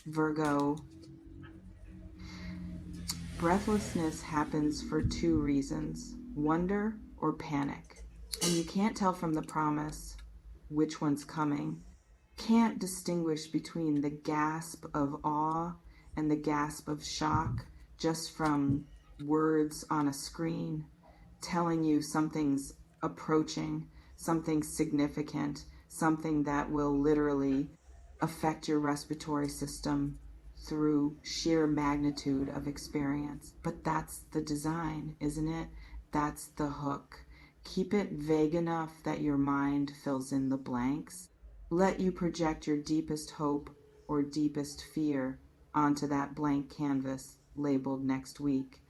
Virgo, breathlessness happens for two reasons: wonder or panic. And you can't tell from the promise which one's coming. Can't distinguish between the gasp of awe and the gasp of shock just from words on a screen telling you something's approaching, something significant, something that will literally affect your respiratory system through sheer magnitude of experience. But that's the design, isn't it? That's the hook. Keep it vague enough that your mind fills in the blanks. Let you project your deepest hope or deepest fear onto that blank canvas labeled next week,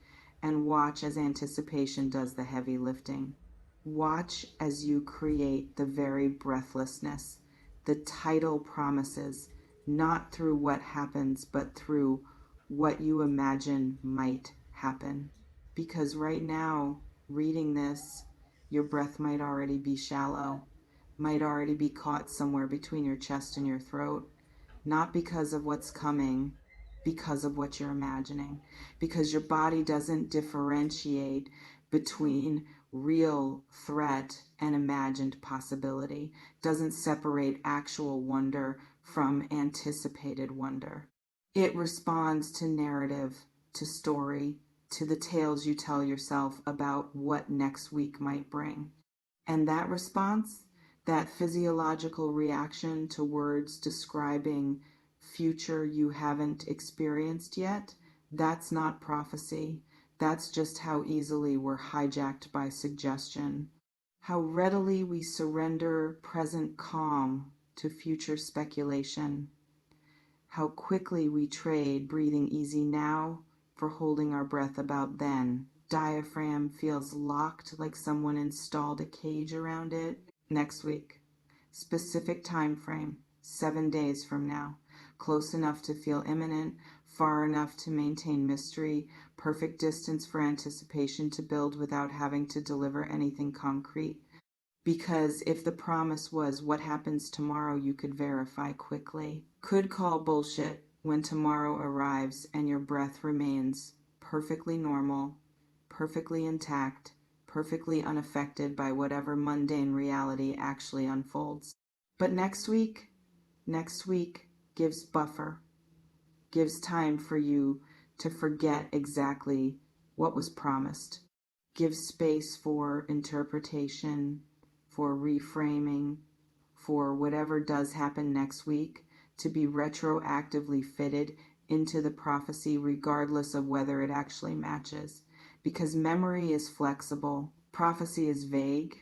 and watch as anticipation does the heavy lifting. Watch as you create the very breathlessness. The title promises, not through what happens, but through what you imagine might happen. Because right now, reading this, your breath might already be shallow, might already be caught somewhere between your chest and your throat, not because of what's coming, because of what you're imagining. Because your body doesn't differentiate between real threat and imagined possibility, doesn't separate actual wonder from anticipated wonder. It responds to narrative, to story, to the tales you tell yourself about what next week might bring. And that response, that physiological reaction to words describing future you haven't experienced yet, that's not prophecy. That's just how easily we're hijacked by suggestion. How readily we surrender present calm to future speculation. How quickly we trade breathing easy now for holding our breath about then. Diaphragm feels locked like someone installed a cage around it. Next week. Specific time frame, 7 days from now. Close enough to feel imminent, far enough to maintain mystery, perfect distance for anticipation to build without having to deliver anything concrete. Because if the promise was what happens tomorrow, you could verify quickly. Could call bullshit when tomorrow arrives and your breath remains perfectly normal, perfectly intact, perfectly unaffected by whatever mundane reality actually unfolds. But next week gives buffer, gives time for you to forget exactly what was promised, gives space for interpretation, for reframing, for whatever does happen next week to be retroactively fitted into the prophecy regardless of whether it actually matches. Because memory is flexible, prophecy is vague,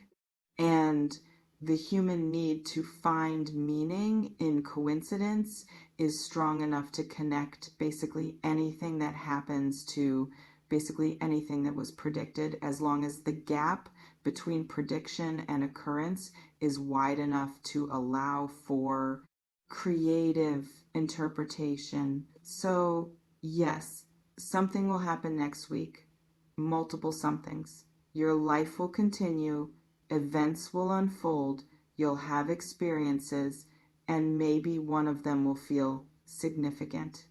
and the human need to find meaning in coincidence is strong enough to connect basically anything that happens to basically anything that was predicted, as long as the gap between prediction and occurrence is wide enough to allow for creative interpretation. So, yes, something will happen next week, multiple somethings. Your life will continue, events will unfold, you'll have experiences, and maybe one of them will feel significant.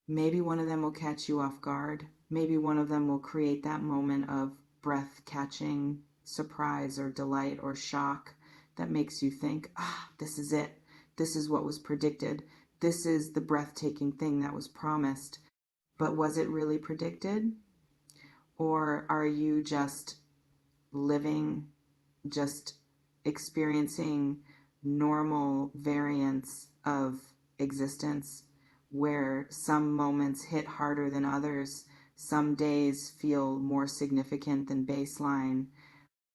Maybe one of them will catch you off guard. Maybe one of them will create that moment of breath-catching surprise or delight or shock that makes you think, this is it. This is what was predicted. This is the breathtaking thing that was promised. But was it really predicted? Or are you just living, just experiencing normal variants of existence where some moments hit harder than others, some days feel more significant than baseline,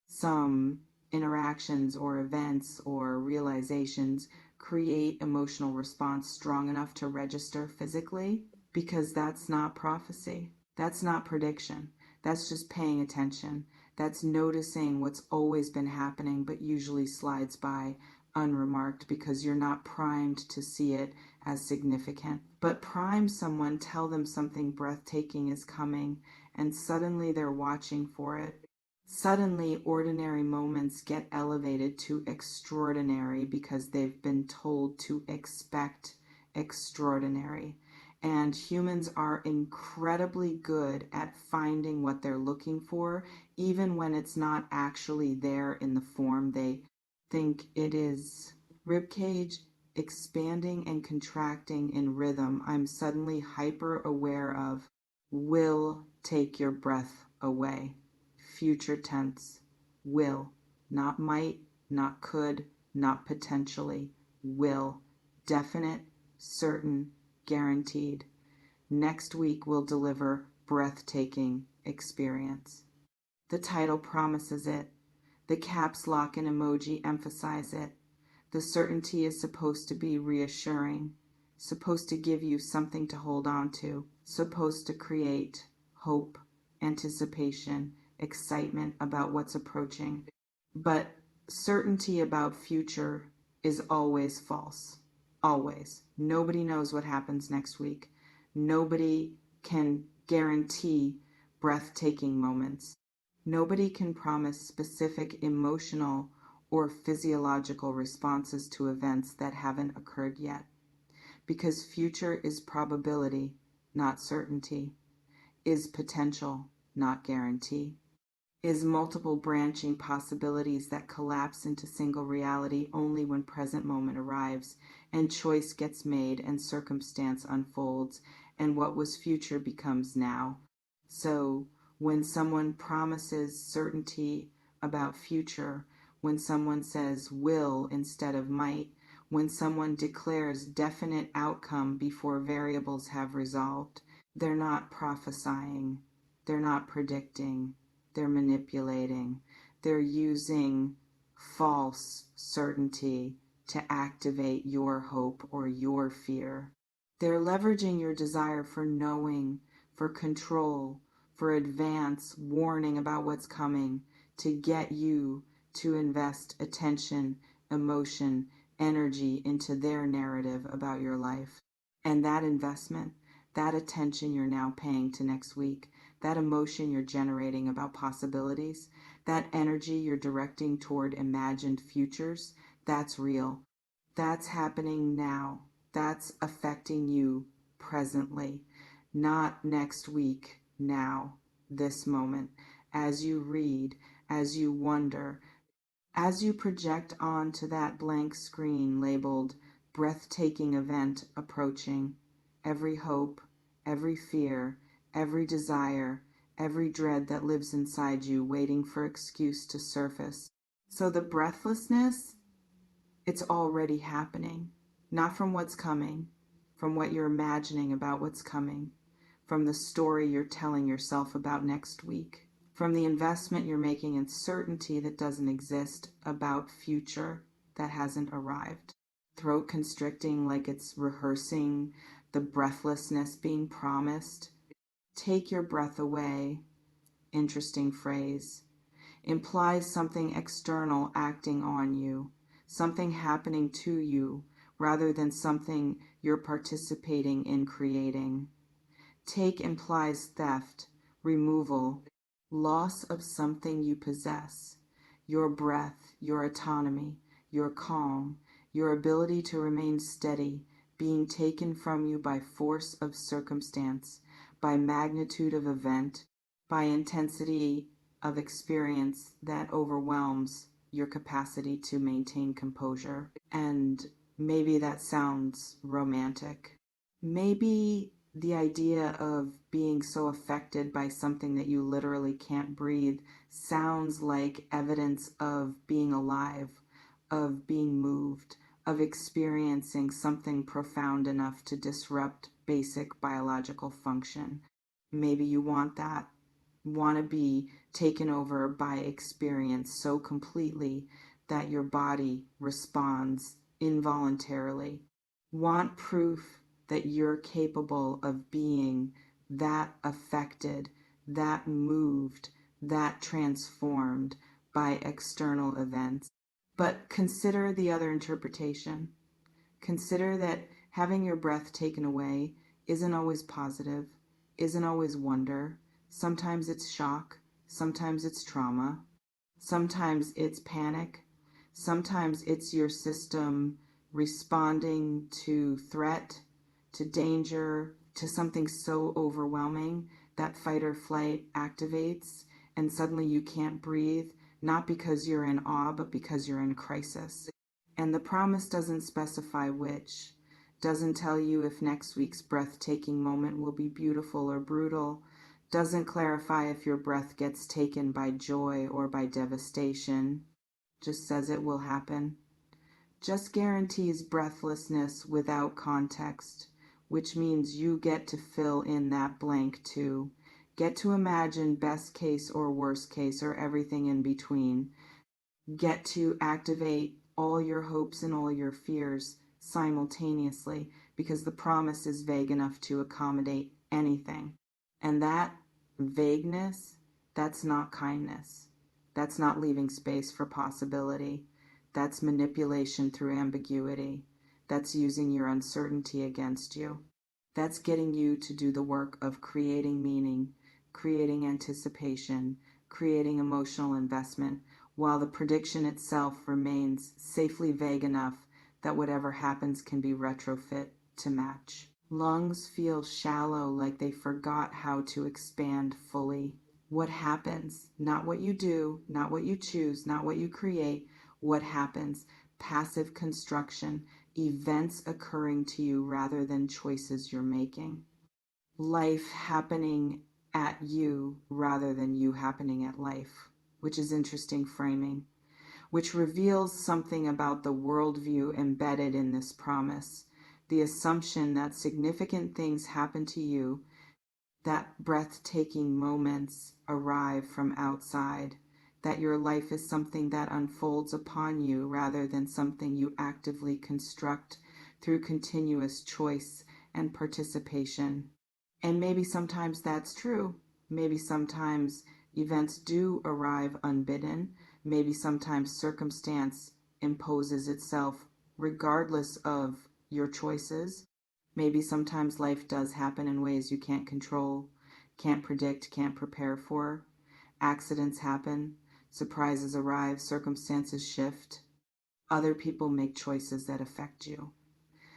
some interactions or events or realizations create emotional response strong enough to register physically? Because that's not prophecy. That's not prediction. That's just paying attention. That's noticing what's always been happening but usually slides by unremarked because you're not primed to see it as significant. But prime someone, tell them something breathtaking is coming, and suddenly they're watching for it. Suddenly, ordinary moments get elevated to extraordinary because they've been told to expect extraordinary. And humans are incredibly good at finding what they're looking for, even when it's not actually there in the form they think it is. Ribcage expanding and contracting in rhythm, I'm suddenly hyper aware of, will take your breath away. Future tense. Will. Not might, not could, not potentially. Will. Definite, certain, guaranteed. Next week will deliver breathtaking experience. The title promises it. The caps lock and emoji emphasize it. The certainty is supposed to be reassuring, supposed to give you something to hold on to, supposed to create hope, anticipation, excitement about what's approaching. But certainty about future is always false. Always. Nobody knows what happens next week. Nobody can guarantee breathtaking moments. Nobody can promise specific emotional or physiological responses to events that haven't occurred yet. Because future is probability, not certainty, is potential, not guarantee, is multiple branching possibilities that collapse into single reality only when present moment arrives and choice gets made and circumstance unfolds and what was future becomes now. So when someone promises certainty about future, when someone says will instead of might, when someone declares definite outcome before variables have resolved, they're not prophesying, they're not predicting, they're manipulating, they're using false certainty to activate your hope or your fear. They're leveraging your desire for knowing, for control, for advance warning about what's coming to get you to invest attention, emotion, energy into their narrative about your life. And that investment, that attention you're now paying to next week, that emotion you're generating about possibilities, that energy you're directing toward imagined futures, that's real. That's happening now. That's affecting you presently, not next week, now, this moment, as you read, as you wonder, as you project onto that blank screen labeled breathtaking event approaching. Every hope, every fear, every desire, every dread that lives inside you waiting for excuse to surface. So the breathlessness, it's already happening, not from what's coming, from what you're imagining about what's coming, from the story you're telling yourself about next week, from the investment you're making in certainty that doesn't exist about future that hasn't arrived. Throat constricting like it's rehearsing the breathlessness being promised. Take your breath away, interesting phrase, implies something external acting on you, something happening to you, rather than something you're participating in creating. Take implies theft, removal, loss of something you possess, your breath, your autonomy, your calm, your ability to remain steady, being taken from you by force of circumstance, by magnitude of event, by intensity of experience that overwhelms your capacity to maintain composure. And maybe that sounds romantic. Maybe the idea of being so affected by something that you literally can't breathe sounds like evidence of being alive, of being moved, of experiencing something profound enough to disrupt basic biological function. Maybe you want that, want to be taken over by experience so completely that your body responds involuntarily. Want proof that you're capable of being that affected, that moved, that transformed by external events. But consider the other interpretation. Consider that having your breath taken away isn't always positive, isn't always wonder. Sometimes it's shock, Sometimes it's trauma. Sometimes it's panic. Sometimes it's your system responding to threat, to danger, to something so overwhelming that fight or flight activates, and suddenly you can't breathe, not because you're in awe, but because you're in crisis. And the promise doesn't specify which, doesn't tell you if next week's breathtaking moment will be beautiful or brutal, doesn't clarify if your breath gets taken by joy or by devastation, just says it will happen. Just guarantees breathlessness without context, which means you get to fill in that blank too. Get to imagine best case or worst case or everything in between. Get to activate all your hopes and all your fears simultaneously because the promise is vague enough to accommodate anything. And that vagueness, that's not kindness. That's not leaving space for possibility. That's manipulation through ambiguity. That's using your uncertainty against you. That's getting you to do the work of creating meaning, creating anticipation, creating emotional investment, while the prediction itself remains safely vague enough that whatever happens can be retrofit to match. Lungs feel shallow, like they forgot how to expand fully. What happens? Not what you do, not what you choose, not what you create. What happens? Passive construction, events occurring to you rather than choices you're making. Life happening at you rather than you happening at life, which is interesting framing, which reveals something about the worldview embedded in this promise, the assumption that significant things happen to you, that breathtaking moments arrive from outside, that your life is something that unfolds upon you rather than something you actively construct through continuous choice and participation. And maybe sometimes that's true. Maybe sometimes events do arrive unbidden. Maybe sometimes circumstance imposes itself regardless of your choices. Maybe sometimes life does happen in ways you can't control, can't predict, can't prepare for. Accidents happen, surprises arrive, circumstances shift. Other people make choices that affect you.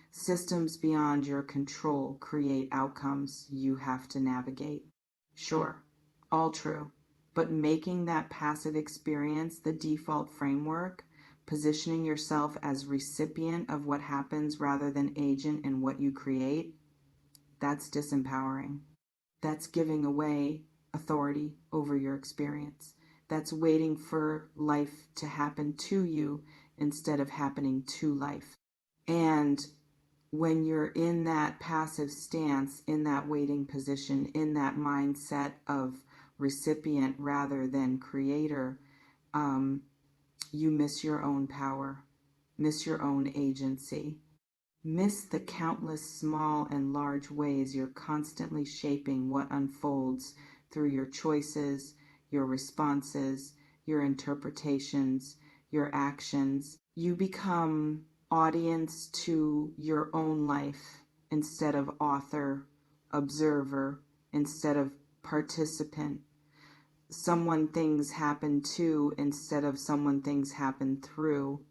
Systems beyond your control create outcomes you have to navigate. Sure, all true. But making that passive experience the default framework, positioning yourself as recipient of what happens rather than agent in what you create, that's disempowering. That's giving away authority over your experience. That's waiting for life to happen to you instead of happening to life. And when you're in that passive stance, in that waiting position, in that mindset of recipient rather than creator, you miss your own power, miss your own agency, miss the countless small and large ways you're constantly shaping what unfolds through your choices, your responses, your interpretations, your actions. You become audience to your own life instead of author, observer, instead of participant. Someone things happen to instead of someone things happen through.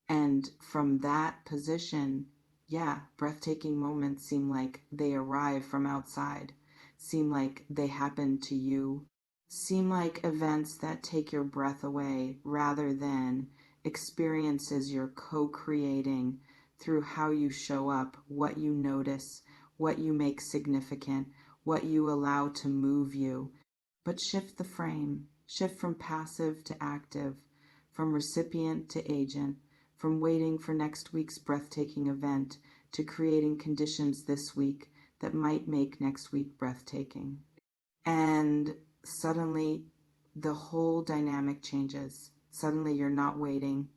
And from that position, yeah, breathtaking moments seem like they arrive from outside, seem like they happen to you, seem like events that take your breath away rather than experiences you're co-creating through how you show up, what you notice, what you make significant, what you allow to move you. But shift the frame, shift from passive to active, from recipient to agent, from waiting for next week's breathtaking event to creating conditions this week that might make next week breathtaking. And suddenly the whole dynamic changes. Suddenly you're not waiting,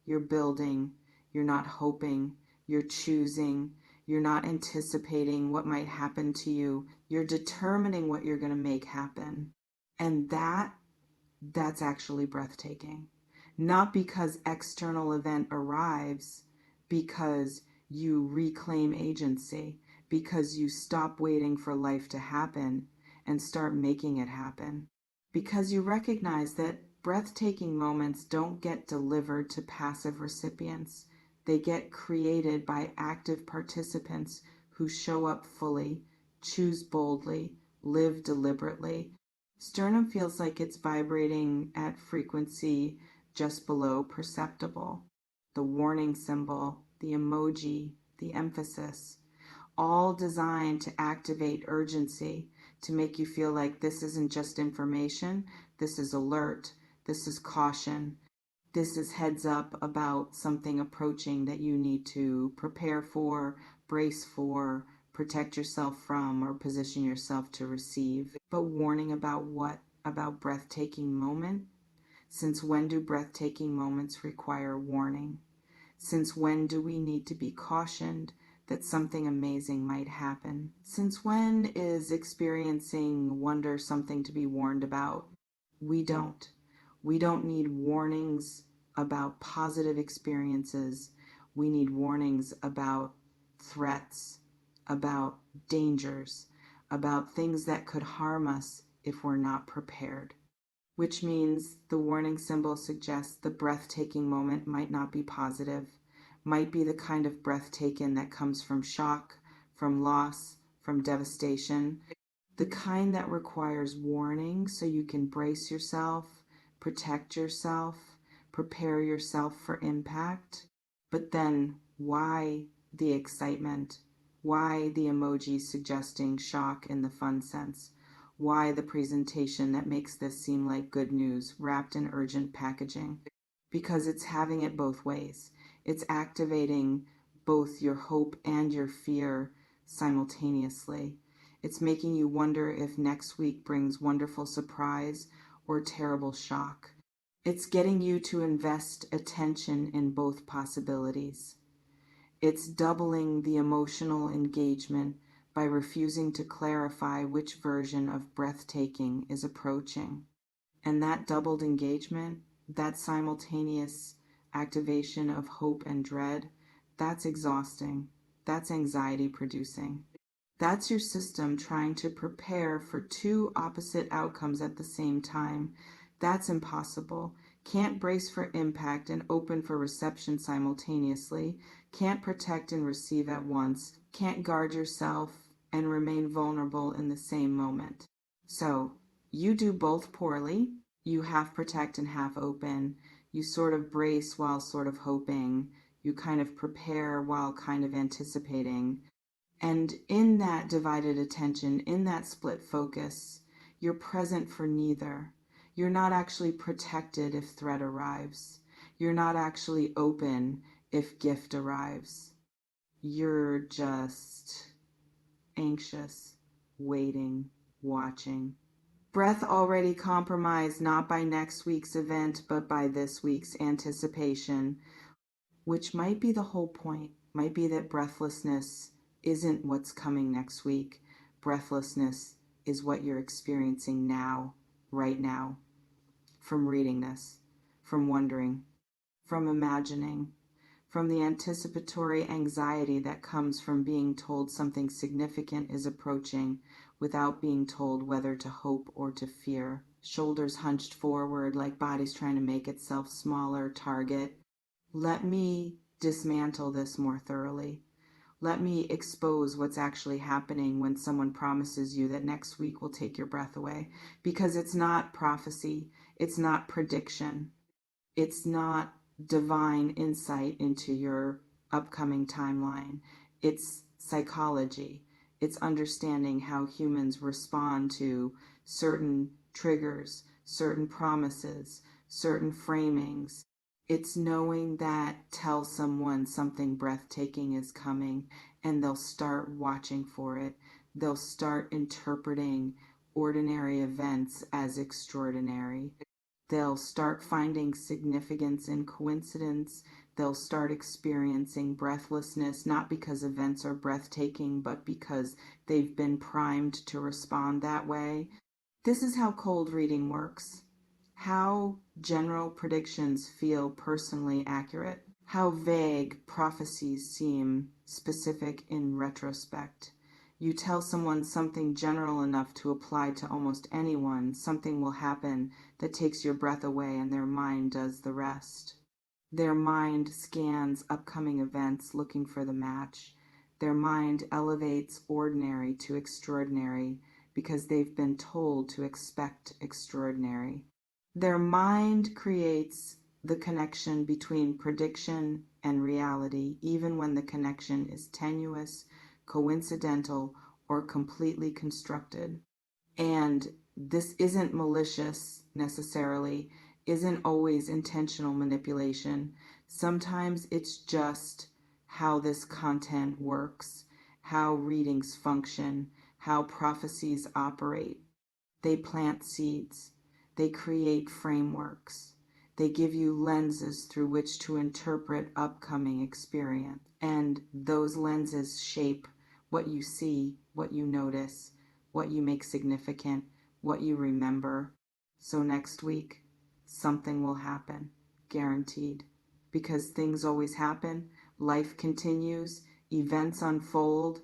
you're building, you're not hoping, you're choosing, you're not anticipating what might happen to you. You're determining what you're going to make happen. And that's actually breathtaking. Not because external event arrives, because you reclaim agency, because you stop waiting for life to happen and start making it happen, because you recognize that breathtaking moments don't get delivered to passive recipients. They get created by active participants who show up fully, choose boldly, live deliberately. Sternum feels like it's vibrating at frequency just below perceptible. The warning symbol, the emoji, the emphasis, all designed to activate urgency, to make you feel like this isn't just information, this is alert, this is caution, this is heads up about something approaching that you need to prepare for, brace for, protect yourself from, or position yourself to receive. But warning about what? About breathtaking moment? Since when do breathtaking moments require warning? Since when do we need to be cautioned that something amazing might happen? Since when is experiencing wonder something to be warned about? We don't. We don't need warnings about positive experiences. We need warnings about threats, about dangers, about things that could harm us if we're not prepared. Which means the warning symbol suggests the breathtaking moment might not be positive, might be the kind of breathtaking that comes from shock, from loss, from devastation, the kind that requires warning so you can brace yourself, protect yourself, prepare yourself for impact. But then why the excitement? Why the emojis suggesting shock in the fun sense? Why the presentation that makes this seem like good news wrapped in urgent packaging? Because it's having it both ways. It's activating both your hope and your fear simultaneously. It's making you wonder if next week brings wonderful surprise or terrible shock. It's getting you to invest attention in both possibilities. It's doubling the emotional engagement by refusing to clarify which version of breathtaking is approaching. And that doubled engagement, that simultaneous activation of hope and dread, that's exhausting. That's anxiety producing. That's your system trying to prepare for two opposite outcomes at the same time. That's impossible. Can't brace for impact and open for reception simultaneously. Can't protect and receive at once. Can't guard yourself and remain vulnerable in the same moment. So you do both poorly. You half protect and half open. You sort of brace while sort of hoping. You kind of prepare while kind of anticipating. And in that divided attention, in that split focus, you're present for neither. You're not actually protected if threat arrives. You're not actually open if gift arrives. You're just anxious, waiting, watching. Breath already compromised not by next week's event, but by this week's anticipation, which might be the whole point, might be that breathlessness isn't what's coming next week. Breathlessness is what you're experiencing now, right now, from reading this, from wondering, from imagining, from the anticipatory anxiety that comes from being told something significant is approaching without being told whether to hope or to fear. Shoulders hunched forward like body's trying to make itself smaller, target. Let me dismantle this more thoroughly. Let me expose what's actually happening when someone promises you that next week will take your breath away. Because it's not prophecy. It's not prediction. It's not divine insight into your upcoming timeline. It's psychology. It's understanding how humans respond to certain triggers, certain promises, certain framings. It's knowing that tell someone something breathtaking is coming and they'll start watching for it. They'll start interpreting ordinary events as extraordinary. They'll start finding significance in coincidence. They'll start experiencing breathlessness, not because events are breathtaking, but because they've been primed to respond that way. This is how cold reading works. How general predictions feel personally accurate. How vague prophecies seem specific in retrospect. You tell someone something general enough to apply to almost anyone, something will happen that takes your breath away and their mind does the rest. Their mind scans upcoming events looking for the match. Their mind elevates ordinary to extraordinary because they've been told to expect extraordinary. Their mind creates the connection between prediction and reality, even when the connection is tenuous, coincidental, or completely constructed. And this isn't malicious necessarily, isn't always intentional manipulation. Sometimes it's just how this content works, how readings function, how prophecies operate. They plant seeds, they create frameworks, they give you lenses through which to interpret upcoming experience. And those lenses shape what you see, what you notice, what you make significant, what you remember. So next week, something will happen, guaranteed. Because things always happen, life continues, events unfold,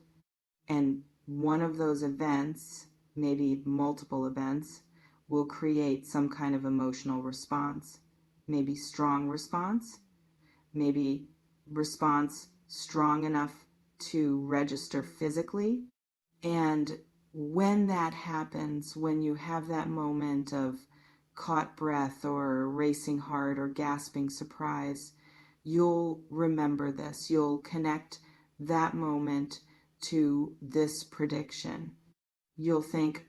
and one of those events, maybe multiple events, will create some kind of emotional response. Maybe strong response, maybe response strong enough to register physically. And when that happens, when you have that moment of caught breath or racing heart or gasping surprise, you'll remember this. You'll connect that moment to this prediction. You'll think,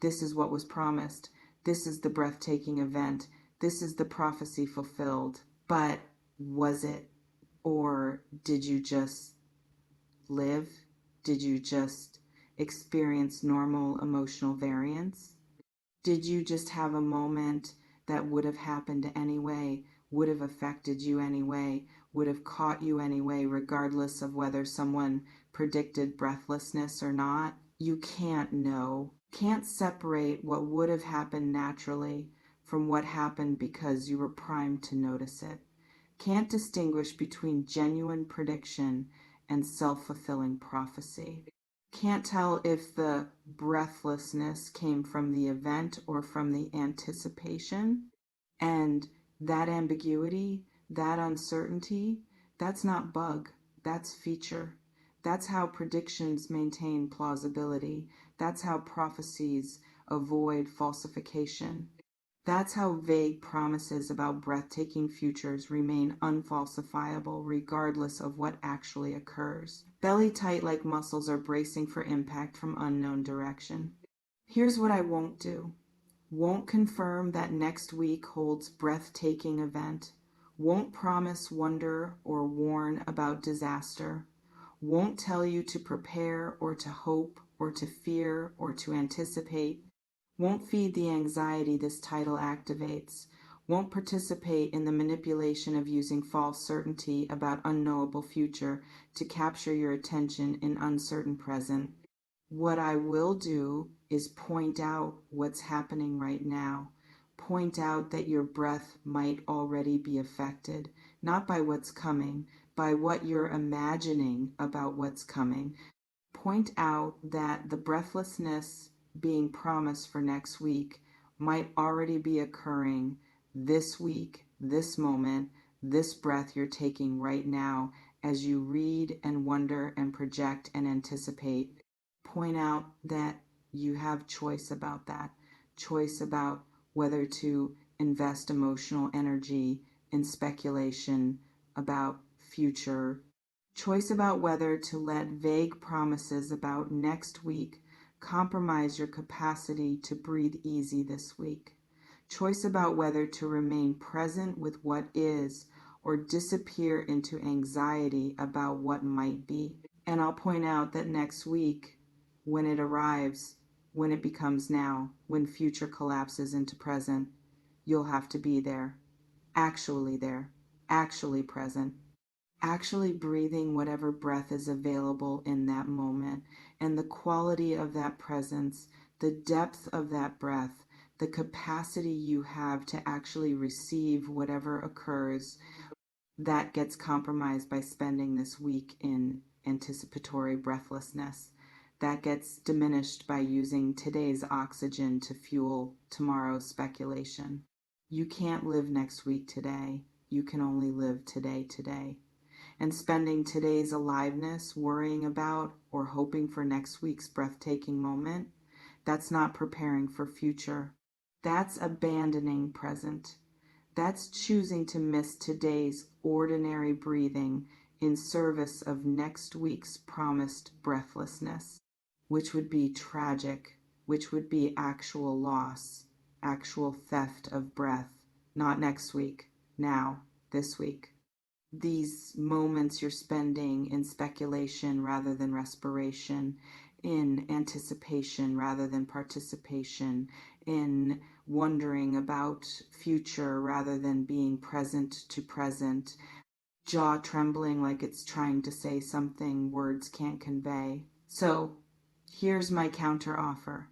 this is what was promised. This is the breathtaking event. This is the prophecy fulfilled. But was it? Or did you just live? Did you just experience normal emotional variance? Did you just have a moment that would have happened anyway, would have affected you anyway, would have caught you anyway, regardless of whether someone predicted breathlessness or not? You can't know. Can't separate what would have happened naturally from what happened because you were primed to notice it. Can't distinguish between genuine prediction and self-fulfilling prophecy. Can't tell if the breathlessness came from the event or from the anticipation. And that ambiguity, that uncertainty, that's not bug, that's feature. That's how predictions maintain plausibility. That's how prophecies avoid falsification. That's how vague promises about breathtaking futures remain unfalsifiable regardless of what actually occurs. Belly tight like muscles are bracing for impact from unknown direction. Here's what I won't do. Won't confirm that next week holds breathtaking event. Won't promise wonder or warn about disaster. Won't tell you to prepare or to hope or to fear or to anticipate. Won't feed the anxiety this title activates. Won't participate in the manipulation of using false certainty about unknowable future to capture your attention in uncertain present. What I will do is point out what's happening right now. Point out that your breath might already be affected, not by what's coming, by what you're imagining about what's coming. Point out that the breathlessness being promised for next week might already be occurring this week, this moment, this breath you're taking right now as you read and wonder and project and anticipate. Point out that you have choice about that, choice about whether to invest emotional energy in speculation about future, choice about whether to let vague promises about next week compromise your capacity to breathe easy this week. Choice about whether to remain present with what is or disappear into anxiety about what might be. And I'll point out that next week, when it arrives, when it becomes now, when future collapses into present, you'll have to be there, actually present, actually breathing whatever breath is available in that moment, and the quality of that presence, the depth of that breath, the capacity you have to actually receive whatever occurs, that gets compromised by spending this week in anticipatory breathlessness. that gets diminished by using today's oxygen to fuel tomorrow's speculation. You can't live next week today. You can only live today. And spending today's aliveness worrying about or hoping for next week's breathtaking moment, that's not preparing for future. That's abandoning present. That's choosing to miss today's ordinary breathing in service of next week's promised breathlessness, which would be tragic, which would be actual loss, actual theft of breath, not next week, now, this week. These moments you're spending in speculation rather than respiration, in anticipation rather than participation, in wondering about future rather than being present to present, jaw trembling like it's trying to say something words can't convey. So here's my counter offer.